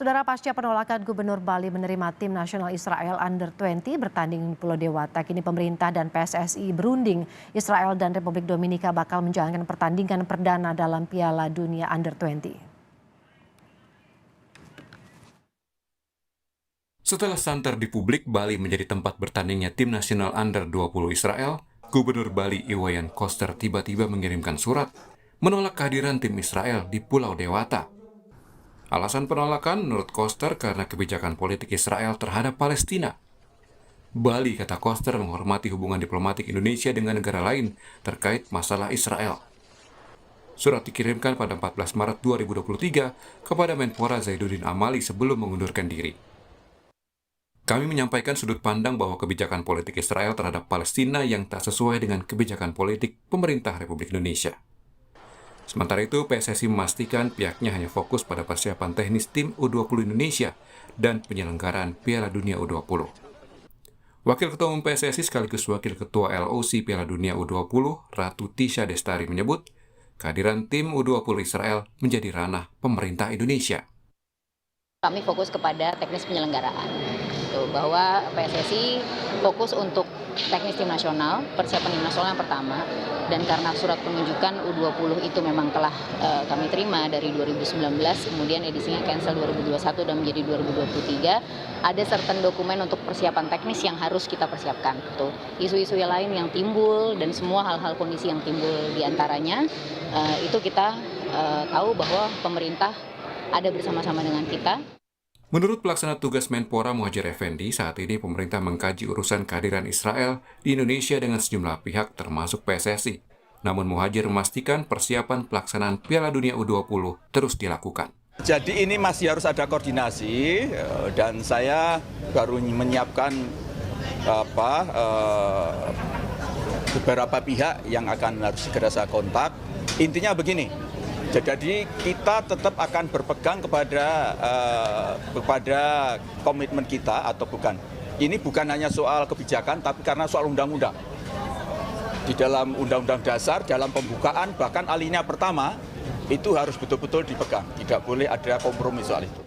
Saudara, pasca penolakan Gubernur Bali menerima tim nasional Israel Under-20 bertanding di Pulau Dewata, kini pemerintah dan PSSI berunding Israel dan Republik Dominika bakal menjalankan pertandingan perdana dalam Piala Dunia Under-20. Setelah santer di publik Bali menjadi tempat bertandingnya tim nasional Under-20 Israel, Gubernur Bali Iwayan Koster tiba-tiba mengirimkan surat menolak kehadiran tim Israel di Pulau Dewata. Alasan penolakan menurut Koster karena kebijakan politik Israel terhadap Palestina. Bali, kata Koster, menghormati hubungan diplomatik Indonesia dengan negara lain terkait masalah Israel. Surat dikirimkan pada 14 Maret 2023 kepada Menpora Zainuddin Amali sebelum mengundurkan diri. Kami menyampaikan sudut pandang bahwa kebijakan politik Israel terhadap Palestina yang tak sesuai dengan kebijakan politik pemerintah Republik Indonesia. Sementara itu, PSSI memastikan pihaknya hanya fokus pada persiapan teknis tim U20 Indonesia dan penyelenggaraan Piala Dunia U20. Wakil Ketua Umum PSSI sekaligus Wakil Ketua LOC Piala Dunia U20, Ratu Tisha Destari menyebut, kehadiran tim U20 Israel menjadi ranah pemerintah Indonesia. Kami fokus kepada teknis penyelenggaraan, bahwa PSSI fokus untuk teknis tim nasional, persiapan tim nasional yang pertama, dan karena surat penunjukan U20 itu memang telah kami terima dari 2019, kemudian edisinya cancel 2021 dan menjadi 2023, ada certain dokumen untuk persiapan teknis yang harus kita persiapkan. Isu-isu yang lain yang timbul dan semua hal-hal kondisi yang timbul diantaranya, itu kita tahu bahwa pemerintah ada bersama-sama dengan kita. Menurut pelaksana tugas Menpora Muhadjir Effendi, saat ini pemerintah mengkaji urusan kehadiran Israel di Indonesia dengan sejumlah pihak termasuk PSSI. Namun Muhadjir memastikan persiapan pelaksanaan Piala Dunia U20 terus dilakukan. Jadi ini masih harus ada koordinasi dan saya baru menyiapkan beberapa pihak yang akan harus segera saya kontak. Intinya begini. Jadi kita tetap akan berpegang kepada komitmen kita atau bukan. Ini bukan hanya soal kebijakan, tapi karena soal undang-undang. Di dalam undang-undang dasar, dalam pembukaan, bahkan alinea pertama, itu harus betul-betul dipegang. Tidak boleh ada kompromi soal itu.